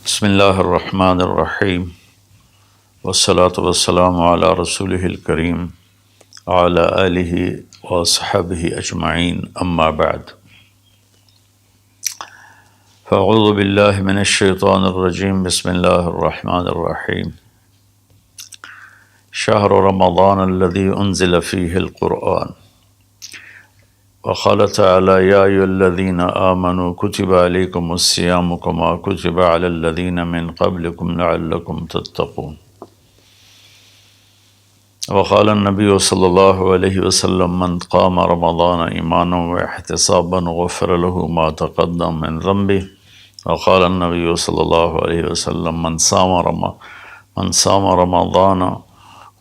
بسم اللہ الرحمن الرحیم والصلاة والسلام علی رسولہ الکریم وعلی آلہ واصحابہ اجمعین اما بعد فاعوذ باللہ من الشیطان الرجیم بسم اللہ الرحمن الرحیم شہر رمضان الذی انزل فیہ القرآن وقال تعالی یا ایھا الذین آمنوا کتب علیکم الصیام کما کتب علی الذین من قبلکم لعلکم تتقون وقال النبی صلی اللہ علیہ وسلم من قام رمضان ایمانا واحتسابا غفر له ما تقدم من ذنبه وقال النبی صلی اللہ علیہ وسلم من صام رمضان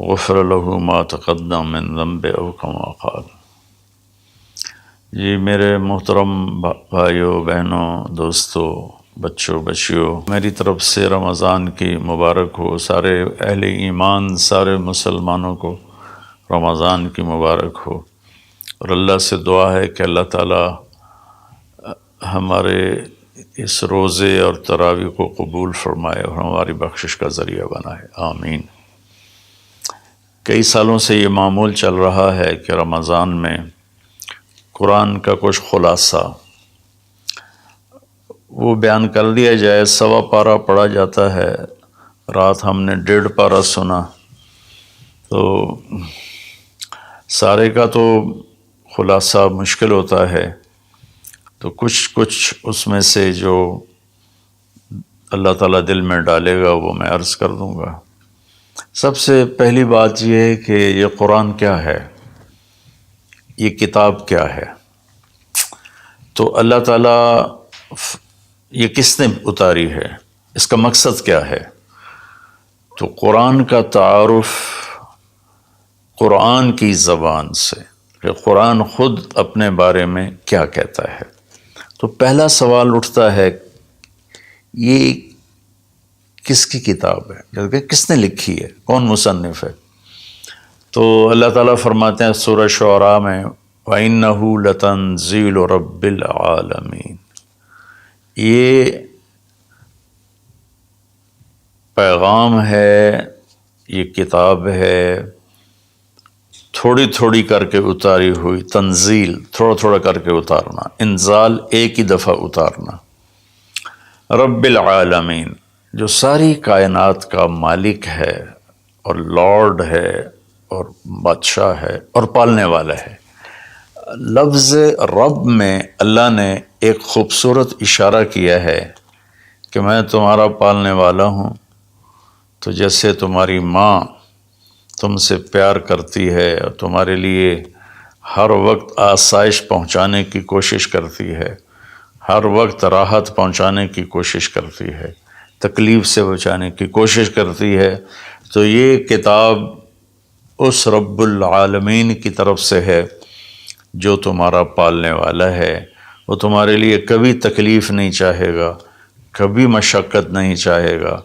غفر له ما تقدم من ذنبه او کما قال۔ جی میرے محترم بھائیوں بہنوں دوستوں بچوں بچیوں، میری طرف سے رمضان کی مبارک ہو۔ سارے اہل ایمان سارے مسلمانوں کو رمضان کی مبارک ہو، اور اللہ سے دعا ہے کہ اللہ تعالیٰ ہمارے اس روزے اور تراویح کو قبول فرمائے اور ہماری بخشش کا ذریعہ بنائے، آمین۔ کئی سالوں سے یہ معمول چل رہا ہے کہ رمضان میں قرآن کا کچھ خلاصہ وہ بیان کر دیا جائے۔ 1.25 پارہ پڑھا جاتا ہے، رات ہم نے 1.5 پارہ سنا، تو سارے کا تو خلاصہ مشکل ہوتا ہے، تو کچھ اس میں سے جو اللہ تعالیٰ دل میں ڈالے گا وہ میں عرض کر دوں گا۔ سب سے پہلی بات یہ ہے کہ یہ قرآن کیا ہے، یہ کتاب کیا ہے؟ تو اللہ تعالیٰ یہ کس نے اتاری ہے، اس کا مقصد کیا ہے؟ تو قرآن کا تعارف قرآن کی زبان سے، کہ قرآن خود اپنے بارے میں کیا کہتا ہے۔ تو پہلا سوال اٹھتا ہے یہ کس کی کتاب ہے، کہ کس نے لکھی ہے، کون مصنف ہے؟ تو اللہ تعالیٰ فرماتے ہیں سورہ شعراء میں وَإِنَّهُ لَتَنزِيلُ رَبِّ الْعَالَمِينَ، یہ پیغام ہے، یہ کتاب ہے، تھوڑی تھوڑی کر کے اتاری ہوئی، تنزیل تھوڑا تھوڑا کر کے اتارنا، انزال ایک ہی دفعہ اتارنا۔ رب العالمین، جو ساری کائنات کا مالک ہے اور لارڈ ہے اور بادشاہ ہے اور پالنے والا ہے۔ لفظ رب میں اللہ نے ایک خوبصورت اشارہ کیا ہے کہ میں تمہارا پالنے والا ہوں، تو جیسے تمہاری ماں تم سے پیار کرتی ہے اور تمہارے لیے ہر وقت آسائش پہنچانے کی کوشش کرتی ہے، ہر وقت راحت پہنچانے کی کوشش کرتی ہے، تکلیف سے بچانے کی کوشش کرتی ہے، تو یہ کتاب اس رب العالمین کی طرف سے ہے جو تمہارا پالنے والا ہے۔ وہ تمہارے لیے کبھی تکلیف نہیں چاہے گا، کبھی مشقت نہیں چاہے گا۔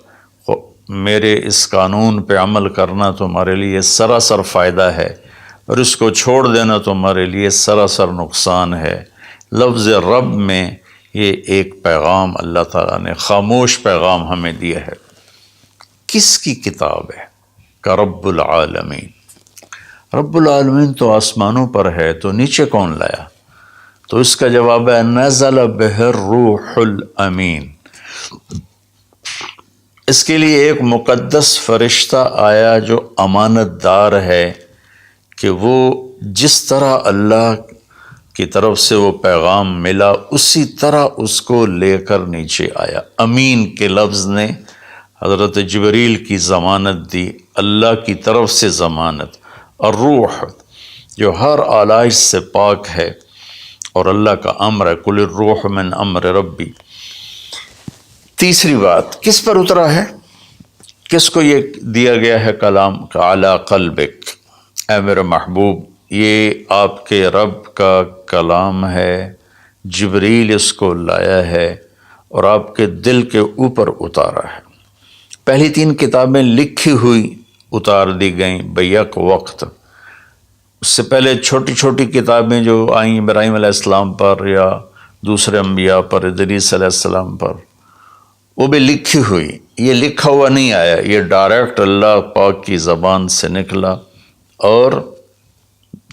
میرے اس قانون پہ عمل کرنا تمہارے لیے سراسر فائدہ ہے، اور اس کو چھوڑ دینا تمہارے لیے سراسر نقصان ہے۔ لفظ رب میں یہ ایک پیغام اللہ تعالیٰ نے خاموش پیغام ہمیں دیا ہے۔ کس کی کتاب ہے؟ کا رب العالمین۔ رب العالمین تو آسمانوں پر ہے، تو نیچے کون لایا؟ تو اس کا جواب ہے نزل بہ الروح الامین۔ اس کے لیے ایک مقدس فرشتہ آیا جو امانت دار ہے، کہ وہ جس طرح اللہ کی طرف سے وہ پیغام ملا اسی طرح اس کو لے کر نیچے آیا۔ امین کے لفظ نے حضرت جبریل کی ضمانت دی، اللہ کی طرف سے ضمانت۔ اور روح جو ہر آلائش سے پاک ہے اور اللہ کا امر ہے، قل الروح من امر ربی۔ تیسری بات، کس پر اترا ہے، کس کو یہ دیا گیا ہے کلام؟ علی قلبک، اے میرے محبوب یہ آپ کے رب کا کلام ہے، جبریل اس کو لایا ہے اور آپ کے دل کے اوپر اتارا ہے۔ پہلی 3 کتابیں لکھی ہوئی اتار دی گئیں بیک وقت۔ اس سے پہلے چھوٹی چھوٹی کتابیں جو آئیں ابراہیم علیہ السلام پر یا دوسرے انبیاء پر، ادریس علیہ السلام پر، وہ بھی لکھی ہوئی، یہ لکھا ہوا نہیں آیا، یہ ڈائریکٹ اللہ پاک کی زبان سے نکلا اور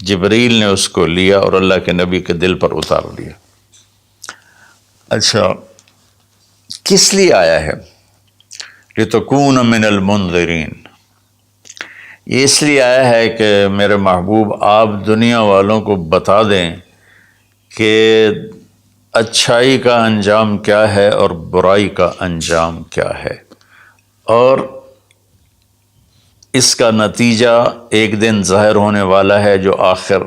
جبریل نے اس کو لیا اور اللہ کے نبی کے دل پر اتار دیا۔ اچھا، کس لیے آیا ہے؟ لِتَكُونَ مِنَ الْمُنذِرِينَ، یہ اس لیے آیا ہے کہ میرے محبوب آپ دنیا والوں کو بتا دیں کہ اچھائی کا انجام کیا ہے اور برائی کا انجام کیا ہے، اور اس کا نتیجہ ایک دن ظاہر ہونے والا ہے جو آخر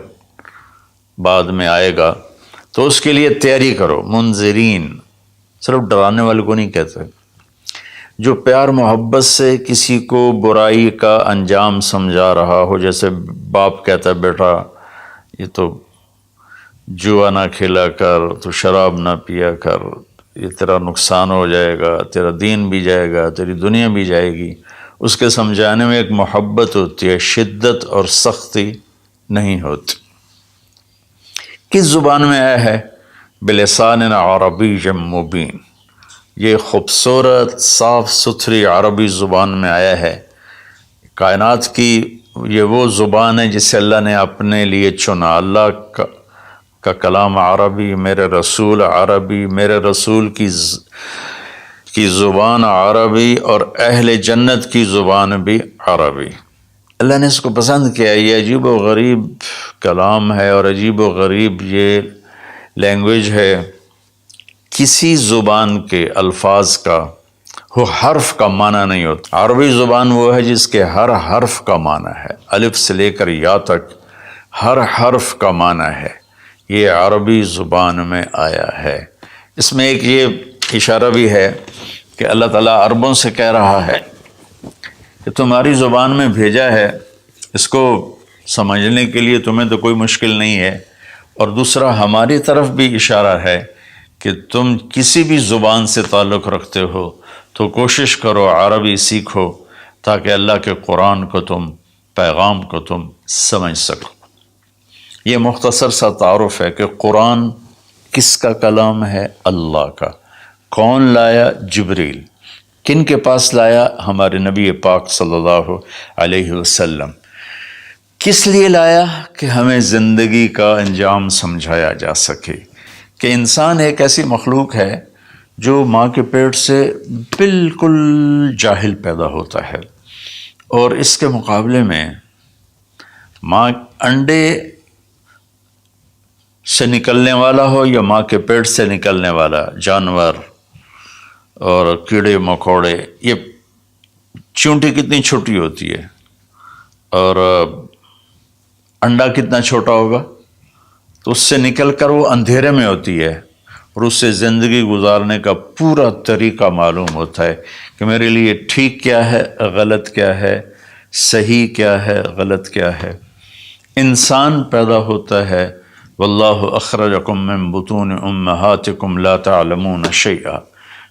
بعد میں آئے گا، تو اس کے لیے تیاری کرو۔ منذرین صرف ڈرانے والے کو نہیں کہتے، جو پیار محبت سے کسی کو برائی کا انجام سمجھا رہا ہو، جیسے باپ کہتا ہے بیٹا یہ تو جوا نہ کھیلا کر، تو شراب نہ پیا کر، یہ تیرا نقصان ہو جائے گا، تیرا دین بھی جائے گا، تیری دنیا بھی جائے گی، اس کے سمجھانے میں ایک محبت ہوتی ہے، شدت اور سختی نہیں ہوتی۔ کس زبان میں آیا ہے؟ بلسان عربی مبین، یہ خوبصورت صاف ستھری عربی زبان میں آیا ہے۔ کائنات کی یہ وہ زبان ہے جسے اللہ نے اپنے لیے چنا۔ اللہ کا کلام عربی، میرے رسول عربی، میرے رسول کی زبان عربی، اور اہل جنت کی زبان بھی عربی۔ اللہ نے اس کو پسند کیا۔ یہ عجیب و غریب کلام ہے اور عجیب و غریب یہ لینگویج ہے۔ کسی زبان کے الفاظ کا وہ حرف کا معنی نہیں ہوتا۔ عربی زبان وہ ہے جس کے ہر حرف کا معنی ہے، الف سے لے کر یا تک ہر حرف کا معنی ہے۔ یہ عربی زبان میں آیا ہے۔ اس میں ایک یہ اشارہ بھی ہے کہ اللہ تعالیٰ عربوں سے کہہ رہا ہے کہ تمہاری زبان میں بھیجا ہے، اس کو سمجھنے کے لیے تمہیں تو کوئی مشکل نہیں ہے، اور دوسرا ہماری طرف بھی اشارہ ہے کہ تم کسی بھی زبان سے تعلق رکھتے ہو تو کوشش کرو عربی سیکھو تاکہ اللہ کے قرآن کو تم، پیغام کو تم سمجھ سکو۔ یہ مختصر سا تعارف ہے کہ قرآن کس کا کلام ہے؟ اللہ کا۔ کون لایا؟ جبریل۔ کن کے پاس لایا؟ ہمارے نبی پاک صلی اللہ علیہ وسلم۔ کس لیے لایا؟ کہ ہمیں زندگی کا انجام سمجھایا جا سکے کہ انسان ایک ایسی مخلوق ہے جو ماں کے پیٹ سے بالکل جاہل پیدا ہوتا ہے، اور اس کے مقابلے میں ماں انڈے سے نکلنے والا ہو یا ماں کے پیٹ سے نکلنے والا جانور اور کیڑے مکوڑے، یہ چونٹی کتنی چھوٹی ہوتی ہے اور انڈا کتنا چھوٹا ہوگا، تو اس سے نکل کر وہ اندھیرے میں ہوتی ہے، اور اس سے زندگی گزارنے کا پورا طریقہ معلوم ہوتا ہے کہ میرے لیے ٹھیک کیا ہے، غلط کیا ہے، صحیح کیا ہے، غلط کیا ہے۔ انسان پیدا ہوتا ہے، واللہ اخرجکم من بطون امہاتکم لا تعلمون شیئا،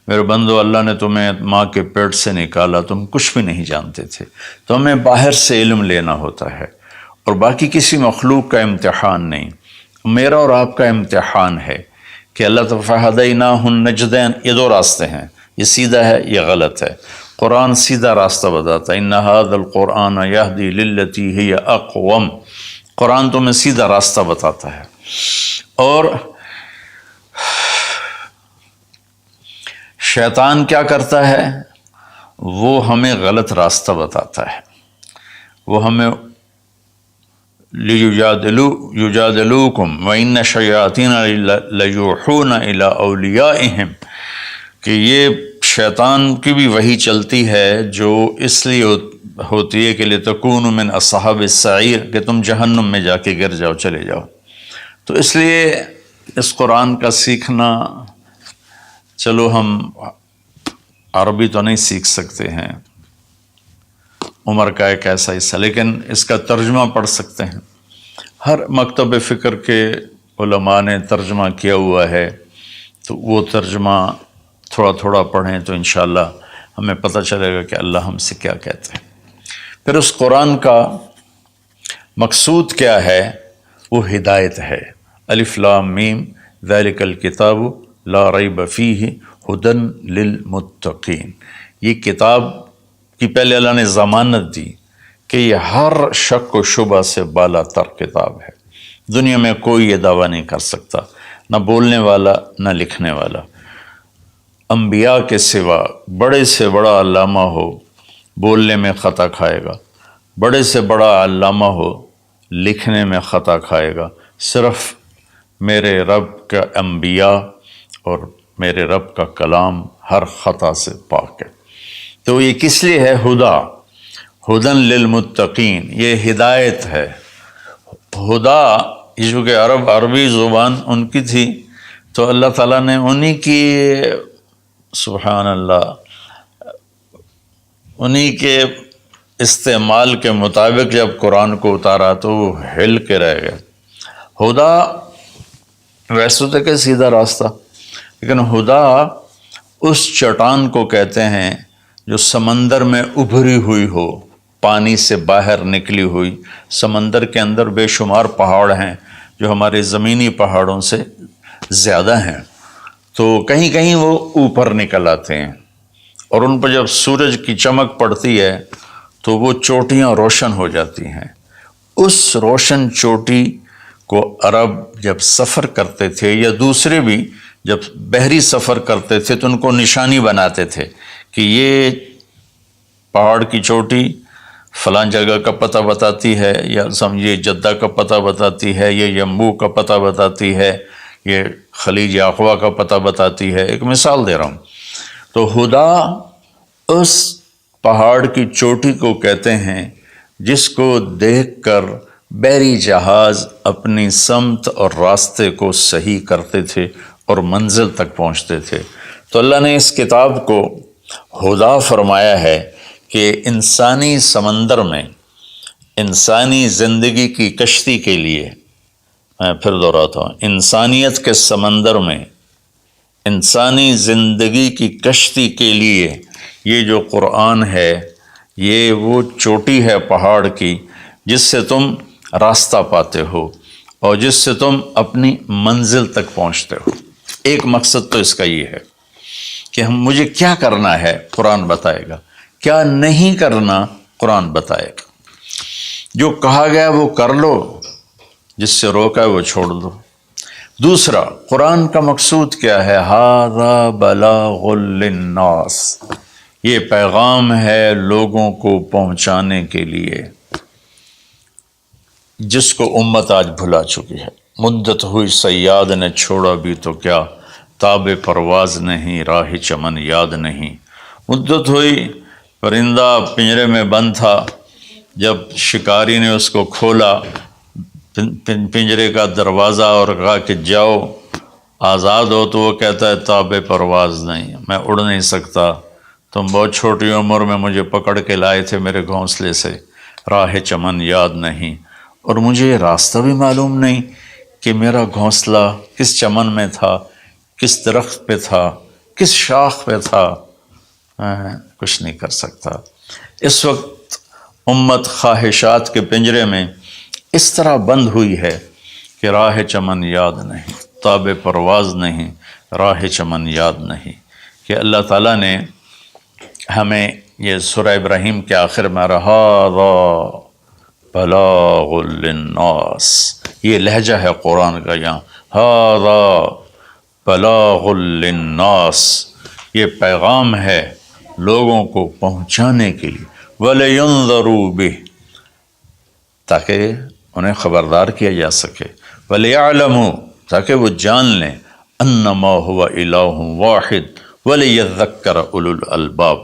میرے بندو اللہ نے تمہیں ماں کے پیٹ سے نکالا، تم کچھ بھی نہیں جانتے تھے، تو ہمیں باہر سے علم لینا ہوتا ہے، اور باقی کسی مخلوق کا امتحان نہیں، میرا اور آپ کا امتحان ہے کہ اللہ تعالیٰ فَهَدَيْنَاهُ النَّجْدَيْنِ، یہ دو راستے ہیں، یہ سیدھا ہے، یہ غلط ہے۔ قرآن سیدھا راستہ بتاتا ہے، إِنَّ هَذَا الْقُرْآنَ يَهْدِي لِلَّتِي هِيَ أَقْوَمُ، قرآن تمہیں سیدھا راستہ بتاتا ہے۔ اور شیطان کیا کرتا ہے؟ وہ ہمیں غلط راستہ بتاتا ہے، وہ ہمیں یجادلوکم وَإِنَّ الشَّیَاطِینَ لَیُوحُونَ إِلیٰ أَوْلِیَائِہِم، کہ یہ شیطان کی بھی وحی چلتی ہے جو اس لیے ہوتی ہے کہ لِتَکُونُوا مِنْ أَصْحَابِ السَّعِیرِ، کہ تم جہنم میں جا کے گر جاؤ، چلے جاؤ۔ تو اس لیے اس قرآن کا سیکھنا، چلو ہم عربی تو نہیں سیکھ سکتے ہیں، عمر کا ایک ایسا حصہ، لیکن اس کا ترجمہ پڑھ سکتے ہیں۔ ہر مکتب فکر کے علماء نے ترجمہ کیا ہوا ہے، تو وہ ترجمہ تھوڑا تھوڑا پڑھیں تو انشاءاللہ ہمیں پتہ چلے گا کہ اللہ ہم سے کیا کہتے ہیں۔ پھر اس قرآن کا مقصود کیا ہے؟ وہ ہدایت ہے۔ الف لام میم ذالک الکتاب لا ریب فیہ ھدی للمتقین۔ یہ کتاب کی پہلے اللہ نے ضمانت دی کہ یہ ہر شک و شبہ سے بالا تر کتاب ہے، دنیا میں کوئی یہ دعویٰ نہیں کر سکتا، نہ بولنے والا نہ لکھنے والا۔ انبیاء کے سوا بڑے سے بڑا علامہ ہو بولنے میں خطا کھائے گا، بڑے سے بڑا علامہ ہو لکھنے میں خطا کھائے گا، صرف میرے رب کا انبیاء اور میرے رب کا کلام ہر خطا سے پاک ہے۔ تو یہ کس لیے ہے؟ ہدن للمتقین، یہ ہدایت ہے۔ ہدا یہ چونکہ عربی زبان ان کی تھی تو اللہ تعالیٰ نے انہی کی، سبحان اللہ، انہی کے استعمال کے مطابق جب قرآن کو اتارا تو وہ ہل کے رہ گئے۔ ہدا ویسے تو کہ سیدھا راستہ، لیکن ہدا اس چٹان کو کہتے ہیں جو سمندر میں ابھری ہوئی ہو، پانی سے باہر نکلی ہوئی۔ سمندر کے اندر بے شمار پہاڑ ہیں جو ہمارے زمینی پہاڑوں سے زیادہ ہیں، تو کہیں کہیں وہ اوپر نکل آتے ہیں، اور ان پر جب سورج کی چمک پڑتی ہے تو وہ چوٹیاں روشن ہو جاتی ہیں۔ اس روشن چوٹی کو عرب جب سفر کرتے تھے یا دوسرے بھی جب بحری سفر کرتے تھے تو ان کو نشانی بناتے تھے کہ یہ پہاڑ کی چوٹی فلاں جگہ کا پتہ بتاتی ہے، یا سمجھیے جدہ کا پتہ بتاتی ہے، یہ یمبو کا پتہ بتاتی ہے، یہ خلیج عقبہ کا پتہ بتاتی ہے۔ ایک مثال دے رہا ہوں۔ تو ہدا اس پہاڑ کی چوٹی کو کہتے ہیں جس کو دیکھ کر بحری جہاز اپنی سمت اور راستے کو صحیح کرتے تھے اور منزل تک پہنچتے تھے۔ تو اللہ نے اس کتاب کو ہدا فرمایا ہے کہ انسانی سمندر میں، انسانی زندگی کی کشتی کے لیے، میں پھر دہراتا ہوں، انسانیت کے سمندر میں انسانی زندگی کی کشتی کے لیے یہ جو قرآن ہے یہ وہ چوٹی ہے پہاڑ کی جس سے تم راستہ پاتے ہو اور جس سے تم اپنی منزل تک پہنچتے ہو۔ ایک مقصد تو اس کا یہ ہے کہ مجھے کیا کرنا ہے قرآن بتائے گا، کیا نہیں کرنا قرآن بتائے گا۔ جو کہا گیا وہ کر لو، جس سے روکا ہے وہ چھوڑ دو۔ دوسرا، قرآن کا مقصود کیا ہے؟ ھذا بلاغ للناس، یہ پیغام ہے لوگوں کو پہنچانے کے لیے، جس کو امت آج بھلا چکی ہے۔ مدت ہوئی صیاد نے چھوڑا بھی تو کیا، تاب پرواز نہیں راہ چمن یاد نہیں۔ مدت ہوئی، پرندہ پنجرے میں بند تھا، جب شکاری نے اس کو کھولا پنجرے کا دروازہ اور کہا کہ جاؤ آزاد ہو، تو وہ کہتا ہے تاب پرواز نہیں، میں اڑ نہیں سکتا، تم بہت چھوٹی عمر میں مجھے پکڑ کے لائے تھے میرے گھونسلے سے، راہ چمن یاد نہیں، اور مجھے یہ راستہ بھی معلوم نہیں کہ میرا گھونسلہ کس چمن میں تھا، کس درخت پہ تھا، کس شاخ پہ تھا، میں کچھ نہیں کر سکتا۔ اس وقت امت خواہشات کے پنجرے میں اس طرح بند ہوئی ہے کہ راہ چمن یاد نہیں، تاب پرواز نہیں، راہ چمن یاد نہیں، کہ اللہ تعالیٰ نے ہمیں یہ سورہ ابراہیم کے آخر میں ھذا بلاغ للناس، یہ لہجہ ہے قرآن کا، یہاں ھذا بلاغ للناس، یہ پیغام ہے لوگوں کو پہنچانے کے لیے، وَلِيُنذَرُوا بِهِ، تاکہ انہیں خبردار کیا جا سکے، وَلِيَعْلَمُوا، تاکہ وہ جان لیں، أَنَّمَا هُوَ إِلَٰهٌ وَاحِدٌ وَلِيَذَّكَّرَ أُولُو الْأَلْبَابِ،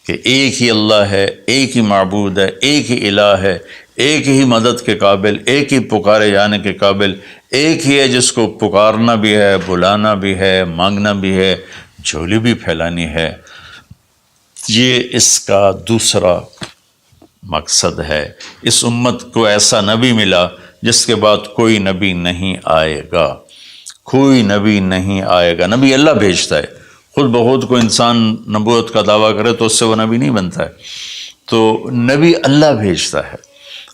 کہ ایک ہی اللہ ہے، ایک ہی معبود ہے، ایک ہی الہ ہے، ایک ہی مدد کے قابل، ایک ہی پکارے جانے کے قابل، ایک ہی ہے جس کو پکارنا بھی ہے، بلانا بھی ہے، مانگنا بھی ہے، جھولی بھی پھیلانی ہے۔ یہ اس کا دوسرا مقصد ہے۔ اس امت کو ایسا نبی ملا جس کے بعد کوئی نبی نہیں آئے گا، کوئی نبی نہیں آئے گا۔ نبی اللہ بھیجتا ہے، خود بخود کوئی انسان نبوت کا دعویٰ کرے تو اس سے وہ نبی نہیں بنتا ہے، تو نبی اللہ بھیجتا ہے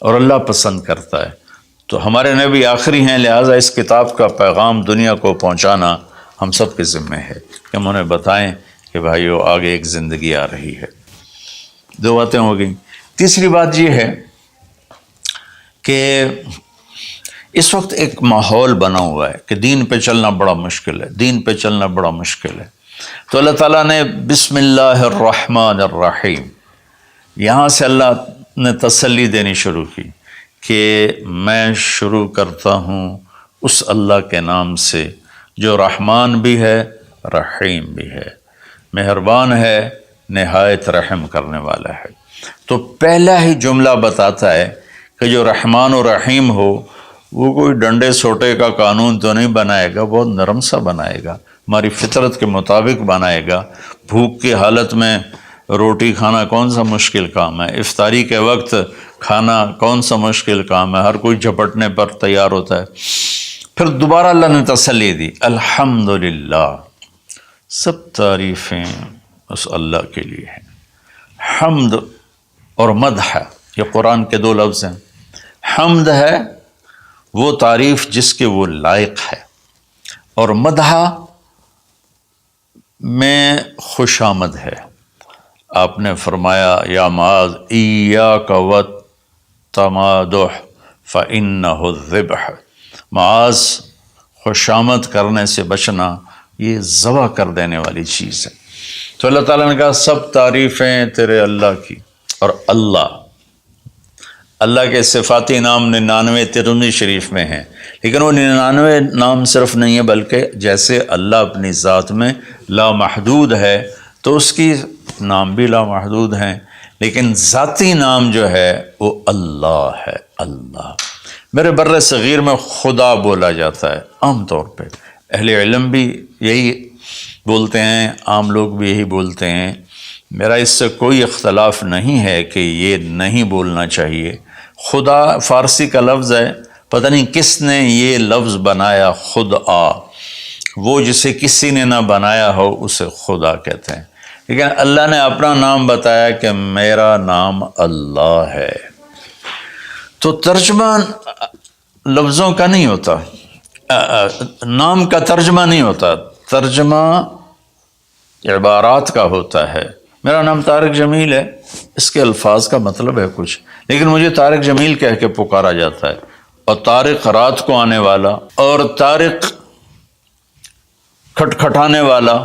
اور اللہ پسند کرتا ہے۔ تو ہمارے نبی آخری ہیں، لہٰذا اس کتاب کا پیغام دنیا کو پہنچانا ہم سب کے ذمہ ہے کہ ہم انہیں بتائیں کہ بھائیو آگے ایک زندگی آ رہی ہے۔ 2 باتیں ہو گئیں۔ تیسری بات یہ ہے کہ اس وقت ایک ماحول بنا ہوا ہے کہ دین پہ چلنا بڑا مشکل ہے، دین پہ چلنا بڑا مشکل ہے۔ تو اللہ تعالیٰ نے بسم اللہ الرحمن الرحیم، یہاں سے اللہ نے تسلی دینی شروع کی کہ میں شروع کرتا ہوں اس اللہ کے نام سے جو رحمان بھی ہے رحیم بھی ہے، مہربان ہے، نہایت رحم کرنے والا ہے۔ تو پہلا ہی جملہ بتاتا ہے کہ جو رحمان و رحیم ہو وہ کوئی ڈنڈے سوٹے کا قانون تو نہیں بنائے گا، بہت نرم سا بنائے گا، ہماری فطرت کے مطابق بنائے گا۔ بھوک کی حالت میں روٹی کھانا کون سا مشکل کام ہے، افطاری کے وقت کھانا کون سا مشکل کام ہے، ہر کوئی جھپٹنے پر تیار ہوتا ہے۔ پھر دوبارہ اللہ نے تسلی دی، الحمدللہ، سب تعریفیں اس اللہ کے لیے ہیں۔ حمد اور مدح یہ قرآن کے 2 لفظ ہیں۔ حمد ہے وہ تعریف جس کے وہ لائق ہے، اور مدح میں خوش آمد ہے۔ آپ نے فرمایا یا معاذ ایاک والتمادح فإنہ الذبح، معاذ خوش آمد کرنے سے بچنا یہ ذبح کر دینے والی چیز ہے۔ تو اللہ تعالیٰ نے کہا سب تعریفیں تیرے اللہ کی، اور اللہ کے صفاتی نام 99 ترمذی شریف میں ہیں، لیکن وہ 99 نام صرف نہیں ہے بلکہ جیسے اللہ اپنی ذات میں لامحدود ہے تو اس کی نام بھی لامحدود ہیں، لیکن ذاتی نام جو ہے وہ اللہ ہے۔ اللہ میرے بر صغیر میں خدا بولا جاتا ہے عام طور پہ، اہل علم بھی یہی بولتے ہیں، عام لوگ بھی یہی بولتے ہیں۔ میرا اس سے کوئی اختلاف نہیں ہے کہ یہ نہیں بولنا چاہیے۔ خدا فارسی کا لفظ ہے، پتہ نہیں کس نے یہ لفظ بنایا، خدا، وہ جسے کسی نے نہ بنایا ہو اسے خدا کہتے ہیں، لیکن اللہ نے اپنا نام بتایا کہ میرا نام اللہ ہے۔ تو ترجمہ لفظوں کا نہیں ہوتا، نام کا ترجمہ نہیں ہوتا، ترجمہ عبارات کا ہوتا ہے۔ میرا نام طارق جمیل ہے، اس کے الفاظ کا مطلب ہے کچھ، لیکن مجھے طارق جمیل کہہ کے پکارا جاتا ہے، اور طارق رات کو آنے والا، اور طارق کھٹکھٹانے والا،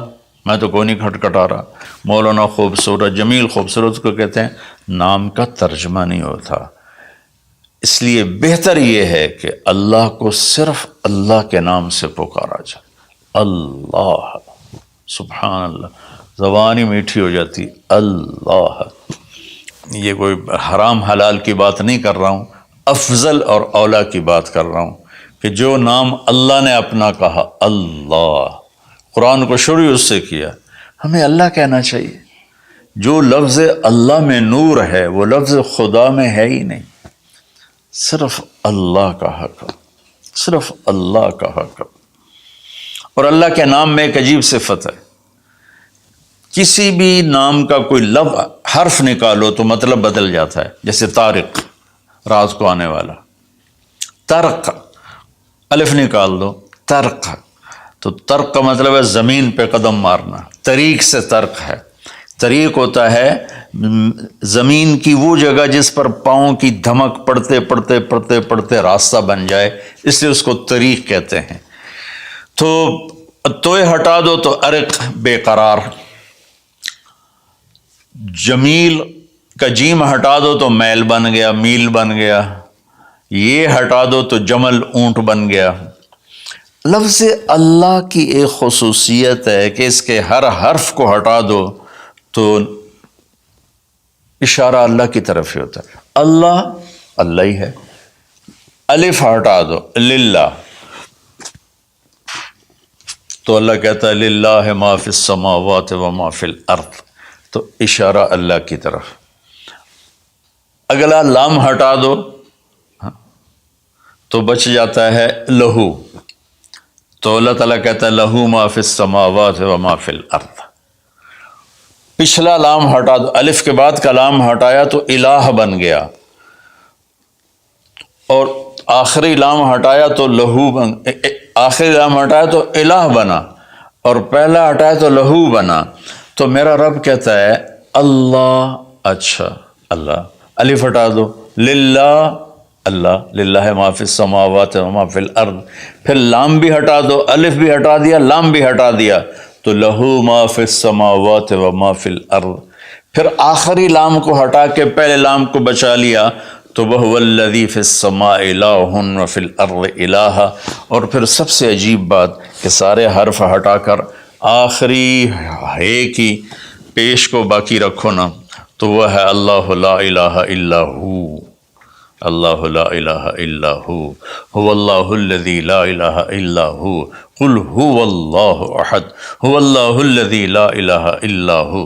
میں تو کوئی نہیں کھٹکھٹا رہا۔ مولانا خوبصورت، جمیل خوبصورت کو کہتے ہیں، نام کا ترجمہ نہیں ہوتا۔ اس لیے بہتر یہ ہے کہ اللہ کو صرف اللہ کے نام سے پکارا جائے، اللہ، سبحان اللہ، زبان ہی میٹھی ہو جاتی، اللہ۔ یہ کوئی حرام حلال کی بات نہیں کر رہا ہوں، افضل اور اولا کی بات کر رہا ہوں کہ جو نام اللہ نے اپنا کہا، اللہ، قرآن کو شروع اس سے کیا، ہمیں اللہ کہنا چاہیے۔ جو لفظ اللہ میں نور ہے وہ لفظ خدا میں ہے ہی نہیں، صرف اللہ کا حق، صرف اللہ کا حق۔ اور اللہ کے نام میں ایک عجیب صفت ہے، کسی بھی نام کا کوئی لفظ حرف نکالو تو مطلب بدل جاتا ہے۔ جیسے طارق، رات کو آنے والا، طرق، الف نکال دو، طرق، تو طرق کا مطلب ہے زمین پہ قدم مارنا، طریق سے طرق ہے۔ طریق ہوتا ہے زمین کی وہ جگہ جس پر پاؤں کی دھمک پڑتے پڑتے پڑتے پڑتے راستہ بن جائے، اس لیے اس کو طریق کہتے ہیں۔ تو توئے ہٹا دو تو ارق، بے قرار۔ جمیل کا جیم ہٹا دو تو میل بن گیا، میل بن گیا۔ یہ ہٹا دو تو جمل، اونٹ بن گیا۔ لفظ اللہ کی ایک خصوصیت ہے کہ اس کے ہر حرف کو ہٹا دو تو اشارہ اللہ کی طرف ہی ہوتا ہے، اللہ اللہ ہی ہے۔ الف ہٹا دو، للہ، تو اللہ کہتا ہے للہ ما فی السماوات و ما فی الارض، تو اشارہ اللہ کی طرف۔ اگلا لام ہٹا دو تو بچ جاتا ہے لہو، تو اللہ تعالیٰ کہتا ہے لہو ما فی السماوات و ما فی الارض۔ پچھلا لام ہٹا دو، الف کے بعد کا لام ہٹایا تو الہ بن گیا، اور آخری لام ہٹایا تو لہو بن، آخری لام ہٹایا تو الہ بنا۔ اور پہلا ہٹائے تو لہو بنا. تو میرا رب کہتا ہے اللہ، اچھا اللہ، الف ہٹا دو، للہ، اللہ، للہ ما فی السماوات و ما فی الارض، پھر لام بھی ہٹا دو، الف بھی ہٹا دیا، لام بھی ہٹا دیا، تو لہو ما فی السماوات و ما فی الارض. پھر آخری لام کو ہٹا کے پہلے لام کو بچا لیا تو وَهُوَ الَّذِي فِي السَّمَاءِ إِلَٰهٌ وَفِي الْأَرْضِ إِلَٰهٌ. اور پھر سب سے عجیب بات کہ سارے حرف ہٹا کر آخری ہے کی پیش کو باقی رکھو نا، تو وہ ہے اللہ لا الہ الا ہو. اللہ لا الہ الا ہو، هو اللہ الذی لا الہ الا ہو، قل هو اللہ احد، هو اللہ الذی لا الہ الا ہو.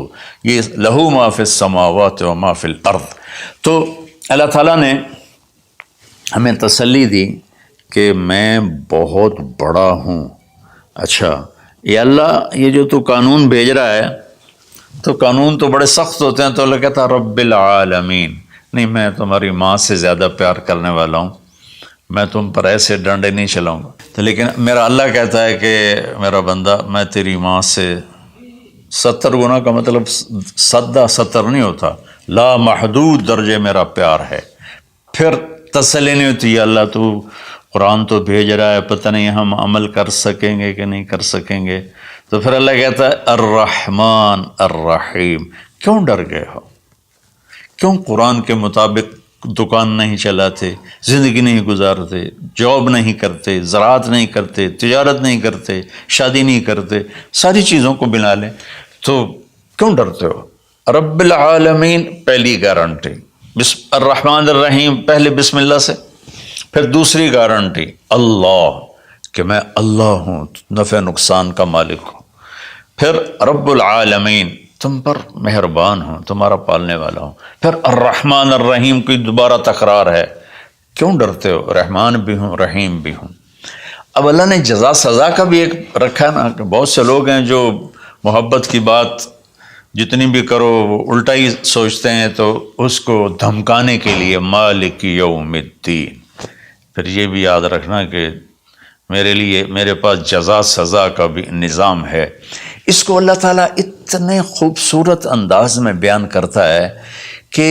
یہ لہو ما فی السماوات و ما فی الارض. تو اللہ تعالیٰ نے ہمیں تسلی دی کہ میں بہت بڑا ہوں. اچھا یہ اللہ، یہ جو تو قانون بھیج رہا ہے تو قانون تو بڑے سخت ہوتے ہیں، تو اللہ کہتا رب العالمین، نہیں میں تمہاری ماں سے زیادہ پیار کرنے والا ہوں، میں تم پر ایسے ڈنڈے نہیں چلاؤں گا. تو لیکن میرا اللہ کہتا ہے کہ میرا بندہ میں تیری ماں سے 70 گنا کا مطلب 70 نہیں ہوتا، لا محدود درجے میرا پیار ہے. پھر تسلی نہیں ہوتی، اللہ تو قرآن تو بھیج رہا ہے، پتہ نہیں ہم عمل کر سکیں گے کہ نہیں کر سکیں گے. تو پھر اللہ کہتا ہے الرحمن الرحیم. کیوں ڈر گئے ہو؟ کیوں قرآن کے مطابق دکان نہیں چلاتے، زندگی نہیں گزارتے، جاب نہیں کرتے، زراعت نہیں کرتے، تجارت نہیں کرتے، شادی نہیں کرتے، ساری چیزوں کو بنا لیں، تو کیوں ڈرتے ہو؟ رب العالمین پہلی گارنٹی، الرحمن الرحیم پہلے بسم اللہ سے. پھر دوسری گارنٹی اللہ، کہ میں اللہ ہوں، نفع نقصان کا مالک ہوں. پھر رب العالمین، تم پر مہربان ہوں، تمہارا پالنے والا ہوں. پھر الرحمن الرحیم کی دوبارہ تکرار ہے. کیوں ڈرتے ہو؟ رحمان بھی ہوں، رحیم بھی ہوں. اب اللہ نے جزا سزا کا بھی ایک رکھا نا، کہ بہت سے لوگ ہیں جو محبت کی بات جتنی بھی کرو وہ الٹا ہی سوچتے ہیں، تو اس کو دھمکانے کے لیے مالک یوم الدین. پھر یہ بھی یاد رکھنا کہ میرے پاس جزا سزا کا بھی نظام ہے. اس کو اللہ تعالیٰ اتنے خوبصورت انداز میں بیان کرتا ہے کہ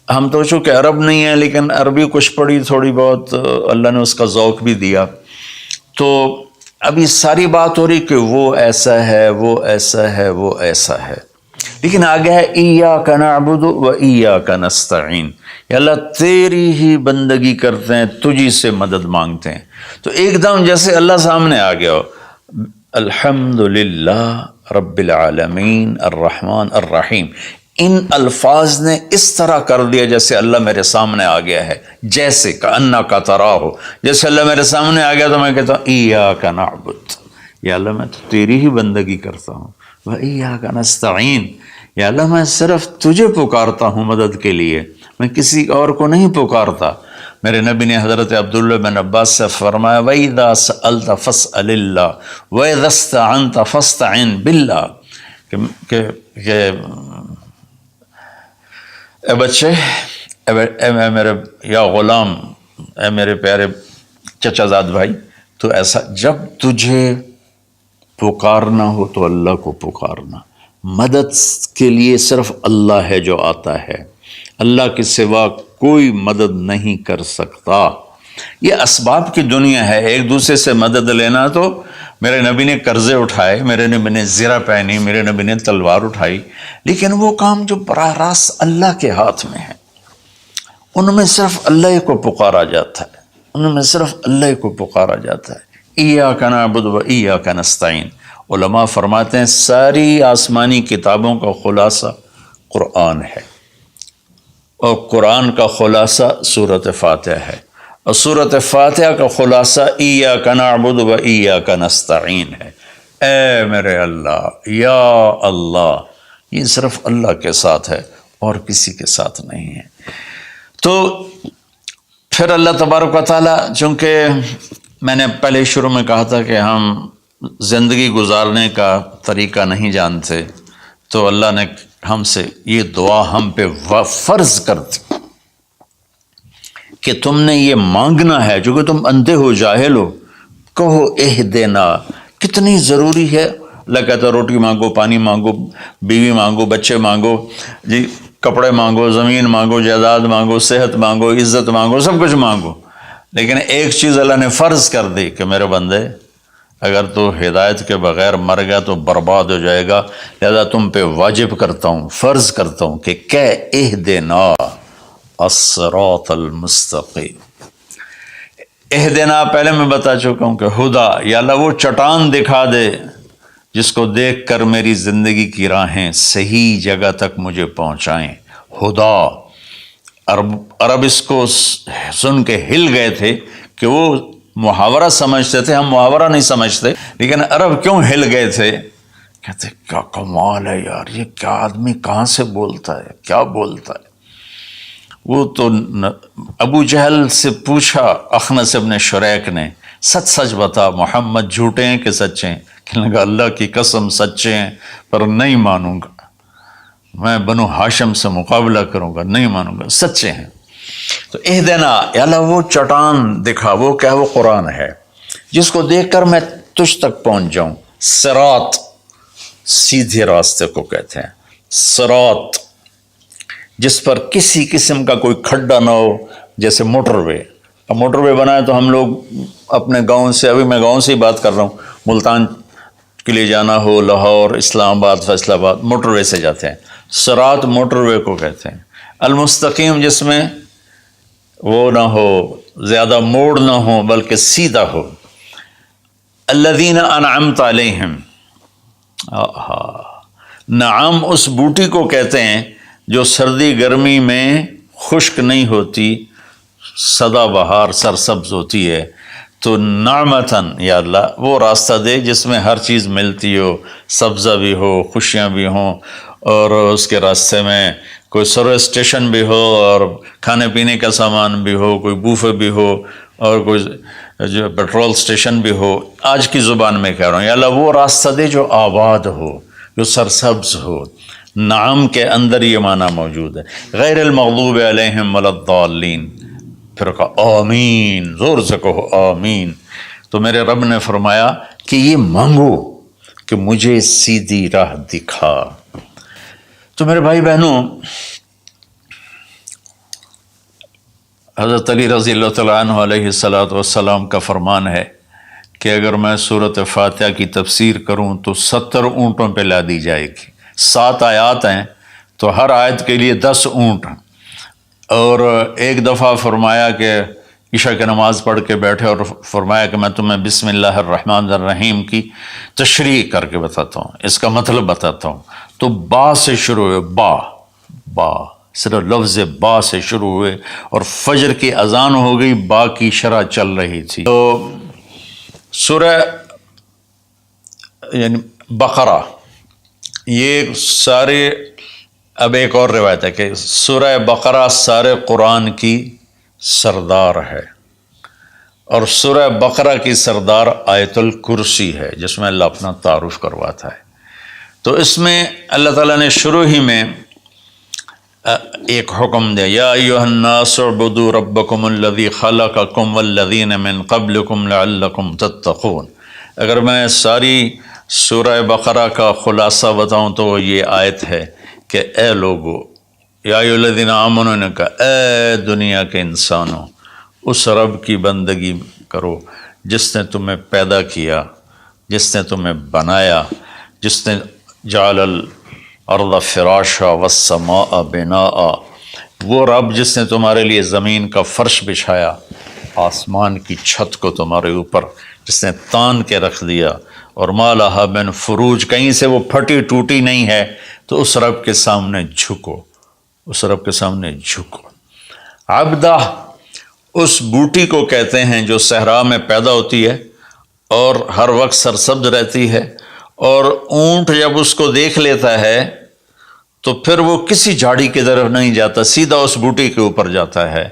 ہم تو چونکہ عرب نہیں ہیں، لیکن عربی کچھ پڑھی تھوڑی بہت، اللہ نے اس کا ذوق بھی دیا. تو ابھی ساری بات ہو رہی کہ وہ ایسا ہے، وہ ایسا ہے، وہ ایسا ہے، لیکن آگے ہے ایاک نعبد و ایاک نستعین. یا اللہ تیری ہی بندگی کرتے ہیں، تجھی سے مدد مانگتے ہیں. تو ایک دم جیسے اللہ سامنے آ گیا ہو، الحمدللہ رب العالمین الرحمن الرحیم. ان الفاظ نے اس طرح کر دیا جیسے اللہ میرے سامنے آ گیا ہے، جیسے کأنک تراہ، جیسے اللہ میرے سامنے آ گیا تو میں کہتا ہوں ایاک نعبد، یا اللہ میں تو تیری ہی بندگی کرتا ہوں، و ایاک نستعین، یا اللہ میں صرف تجھے پکارتا ہوں مدد کے لیے، میں کسی اور کو نہیں پکارتا. میرے نبی نے حضرت عبداللہ بن عباس سے فرمایا وَإِذَا سَأَلْتَ فَاسْأَلِ اللَّهِ وَإِذَا اسْتَعَنْتَ فَاسْتَعِنْ بِاللَّهِ، کہ اے بچے، اے میرے یا غلام، اے میرے پیارے چچا زاد بھائی، تو ایسا جب تجھے پکارنا ہو تو اللہ کو پکارنا. مدد کے لیے صرف اللہ ہے جو آتا ہے، اللہ کے سوا کوئی مدد نہیں کر سکتا. یہ اسباب کی دنیا ہے، ایک دوسرے سے مدد لینا. تو میرے نبی نے قرضے اٹھائے، میرے نبی نے زرہ پہنی، میرے نبی نے تلوار اٹھائی، لیکن وہ کام جو براہ راست اللہ کے ہاتھ میں ہے، ان میں صرف اللہ کو پکارا جاتا ہے، ان میں صرف اللہ کو پکارا جاتا ہے. ایاک نعبد و ایاک نستعین. علماء فرماتے ہیں ساری آسمانی کتابوں کا خلاصہ قرآن ہے، اور قرآن کا خلاصہ سورۃ فاتحہ ہے، اور سورۃ فاتحہ کا خلاصہ ایاک نعبد و ایاک نستعین ہے. اے میرے اللہ، یا اللہ، یہ صرف اللہ کے ساتھ ہے اور کسی کے ساتھ نہیں ہے. تو پھر اللہ تبارک و تعالیٰ، چونکہ میں نے پہلے شروع میں کہا تھا کہ ہم زندگی گزارنے کا طریقہ نہیں جانتے، تو اللہ نے ہم سے یہ دعا ہم پہ فرض کر دی کہ تم نے یہ مانگنا ہے، جو کہ تم اندھے ہو، جاہل ہو، کہو اہدنا، کتنی ضروری ہے. اللہ کہتا ہے روٹی مانگو، پانی مانگو، بیوی مانگو، بچے مانگو، جی کپڑے مانگو، زمین مانگو، جائیداد مانگو، صحت مانگو، عزت مانگو، سب کچھ مانگو. لیکن ایک چیز اللہ نے فرض کر دی کہ میرے بندے اگر تو ہدایت کے بغیر مر گیا تو برباد ہو جائے گا، لہذا تم پہ واجب کرتا ہوں، فرض کرتا ہوں کہ اہدنا الصراط المستقیم. اہدنا پہلے میں بتا چکا ہوں کہ ہدا، یا اللہ وہ چٹان دکھا دے جس کو دیکھ کر میری زندگی کی راہیں صحیح جگہ تک مجھے پہنچائیں. ہدا، عرب اس کو سن کے ہل گئے تھے کہ وہ محاورہ سمجھتے تھے، ہم محاورہ نہیں سمجھتے، لیکن عرب کیوں ہل گئے تھے؟ کہتے کیا کمال ہے یار، یہ کیا آدمی کہاں سے بولتا ہے، کیا بولتا ہے. وہ تو ابو جہل سے پوچھا اخنس ابن شریک نے، سچ سچ بتا محمد جھوٹے ہیں کہ سچے ہیں؟ کہنے لگا اللہ کی قسم سچے ہیں، پر نہیں مانوں گا، میں بنو ہاشم سے مقابلہ کروں گا، نہیں مانوں گا، سچے ہیں. تو اہدنا، یا اللہ وہ چٹان دکھا، وہ کیا، وہ قرآن ہے جس کو دیکھ کر میں تجھ تک پہنچ جاؤں. صراط، سیدھے راستے کو کہتے ہیں. صراط جس پر کسی قسم کا کوئی کھڈا نہ ہو، جیسے موٹر وے. اب موٹر وے بنائے تو ہم لوگ اپنے گاؤں سے، ابھی میں گاؤں سے ہی بات کر رہا ہوں، ملتان کے لیے جانا ہو، لاہور، اسلام آباد، فیصل آباد، موٹر وے سے جاتے ہیں. صراط موٹر وے کو کہتے ہیں. المستقیم جس میں وہ نہ ہو، زیادہ موڑ نہ ہو بلکہ سیدھا ہو. الذین انعمت علیہم، نعم اس بوٹی کو کہتے ہیں جو سردی گرمی میں خشک نہیں ہوتی، سدا بہار سرسبز ہوتی ہے. تو نعمتاً، یا اللہ وہ راستہ دے جس میں ہر چیز ملتی ہو، سبزہ بھی ہو، خوشیاں بھی ہوں، اور اس کے راستے میں کوئی سروس اسٹیشن بھی ہو، اور کھانے پینے کا سامان بھی ہو، کوئی بوفے بھی ہو، اور کوئی جو پیٹرول اسٹیشن بھی ہو. آج کی زبان میں کہہ رہا ہوں، یا اللہ وہ راستہ دے جو آباد ہو، جو سرسبز ہو. نعم کے اندر یہ معنی موجود ہے. غیر المغضوب علیہم ولا الضالین. پھر کہا آمین، زور سے کہو آمین. تو میرے رب نے فرمایا کہ یہ مانگو کہ مجھے سیدھی راہ دکھا. تو میرے بھائی بہنوں، حضرت علی رضی اللہ تعالیٰ عنہ علیہ السلام کا فرمان ہے کہ اگر میں سورۃ فاتحہ کی تفسیر کروں تو 70 اونٹوں پہ لا دی جائے گی. 7 آیات ہیں تو ہر آیت کے لیے 10 اونٹ. اور ایک دفعہ فرمایا کہ عشاء کی نماز پڑھ کے بیٹھے اور فرمایا کہ میں تمہیں بسم اللہ الرحمن الرحیم کی تشریح کر کے بتاتا ہوں، اس کا مطلب بتاتا ہوں. تو با سے شروع ہوئے، با صرف لفظ با سے شروع ہوئے، اور فجر کی اذان ہو گئی، با کی شرح چل رہی تھی. تو سورہ یعنی بقرہ، یہ سارے، اب ایک اور روایت ہے کہ سورہ بقرہ سارے قرآن کی سردار ہے، اور سورہ بقرہ کی سردار آیت الکرسی ہے جس میں اللہ اپنا تعارف کرواتا ہے. تو اس میں اللہ تعالیٰ نے شروع ہی میں ایک حکم دیا، یا ایھا الناس اعبدوا ربکم الذی خلقکم والذین من قبلکم لعلکم تتقون. اگر میں ساری سورہ بقرہ کا خلاصہ بتاؤں تو یہ آیت ہے کہ اے لوگو، یا ایھا الذین آمنوا نے کہا اے دنیا کے انسانوں، اس رب کی بندگی کرو جس نے تمہیں پیدا کیا، جس نے تمہیں بنایا، جس نے جعل الارض فراشا والسماء بناء. وہ رب جس نے تمہارے لیے زمین کا فرش بچھایا، آسمان کی چھت کو تمہارے اوپر جس نے تان کے رکھ دیا، اور ما لہا من فروج، کہیں سے وہ پھٹی ٹوٹی نہیں ہے. تو اس رب کے سامنے جھکو، اس رب کے سامنے جھکو. عبدہ اس بوٹی کو کہتے ہیں جو صحرا میں پیدا ہوتی ہے اور ہر وقت سرسبز رہتی ہے، اور اونٹ جب اس کو دیکھ لیتا ہے تو پھر وہ کسی جھاڑی کی طرف نہیں جاتا، سیدھا اس بوٹی کے اوپر جاتا ہے.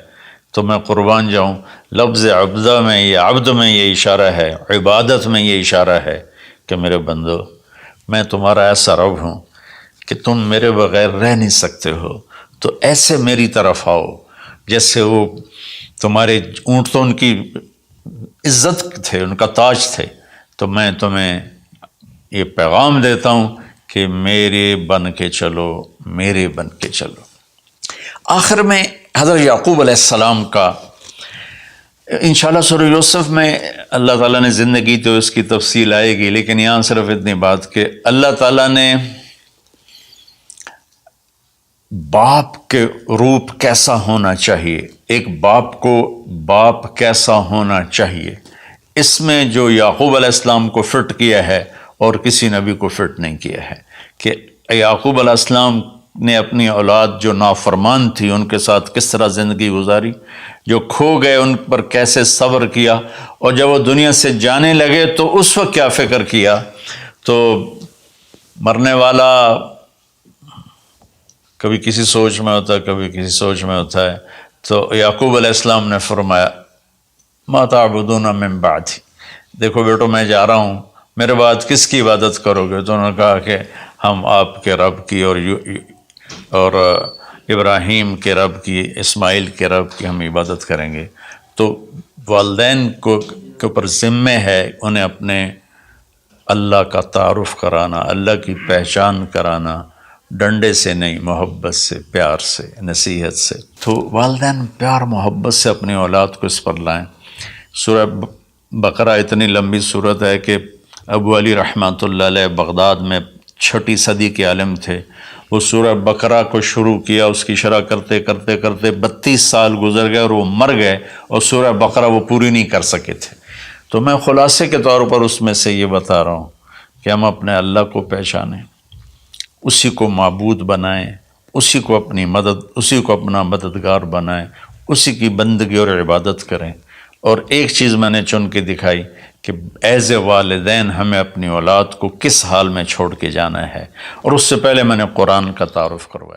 تو میں قربان جاؤں، لفظ عبدہ میں، یہ عبد میں یہ اشارہ ہے، عبادت میں یہ اشارہ ہے کہ میرے بندو، میں تمہارا ایسا رب ہوں کہ تم میرے بغیر رہ نہیں سکتے ہو. تو ایسے میری طرف آؤ جیسے وہ تمہارے اونٹ تو ان کی عزت تھے، ان کا تاج تھے. تو میں تمہیں یہ پیغام دیتا ہوں کہ میرے بن کے چلو، میرے بن کے چلو۔ آخر میں حضرت یعقوب علیہ السلام کا انشاءاللہ سورہ یوسف میں اللہ تعالیٰ نے زندگی تو اس کی تفصیل آئے گی، لیکن یہاں صرف اتنی بات کہ اللہ تعالیٰ نے باپ کے روپ کیسا ہونا چاہیے، ایک باپ کو باپ کیسا ہونا چاہیے، اس میں جو یعقوب علیہ السلام کو فٹ کیا ہے اور کسی نبی کو فٹ نہیں کیا ہے، کہ یعقوب علیہ السلام نے اپنی اولاد جو نافرمان تھی ان کے ساتھ کس طرح زندگی گزاری، جو کھو گئے ان پر کیسے صبر کیا، اور جب وہ دنیا سے جانے لگے تو اس وقت کیا فکر کیا۔ تو مرنے والا کبھی کسی سوچ میں ہوتا ہے، کبھی کسی سوچ میں ہوتا ہے، تو یعقوب علیہ السلام نے فرمایا ما تعبدون من بعدی، دیکھو بیٹو میں جا رہا ہوں، میرے بعد کس کی عبادت کرو گے؟ تو انہوں نے کہا کہ ہم آپ کے رب کی اور ابراہیم کے رب کی، اسماعیل کے رب کی ہم عبادت کریں گے۔ تو والدین کے اوپر ذمہ ہے انہیں اپنے اللہ کا تعارف کرانا، اللہ کی پہچان کرانا، ڈنڈے سے نہیں، محبت سے، پیار سے، نصیحت سے۔ تو والدین پیار محبت سے اپنی اولاد کو اس پر لائیں۔ سورہ بقرہ اتنی لمبی صورت ہے کہ ابو علی رحمۃ اللہ علیہ بغداد میں 6 صدی کے عالم تھے، وہ سورہ بقرہ کو شروع کیا، اس کی شرح کرتے کرتے کرتے 32 سال گزر گئے اور وہ مر گئے، اور سورہ بقرہ وہ پوری نہیں کر سکے تھے۔ تو میں خلاصے کے طور پر اس میں سے یہ بتا رہا ہوں کہ ہم اپنے اللہ کو پہچانیں، اسی کو معبود بنائیں، اسی کو اپنا مددگار بنائیں، اسی کی بندگی اور عبادت کریں۔ اور ایک چیز میں نے چن کے دکھائی کہ ایز اے والدین ہمیں اپنی اولاد کو کس حال میں چھوڑ کے جانا ہے، اور اس سے پہلے میں نے قرآن کا تعارف کروایا۔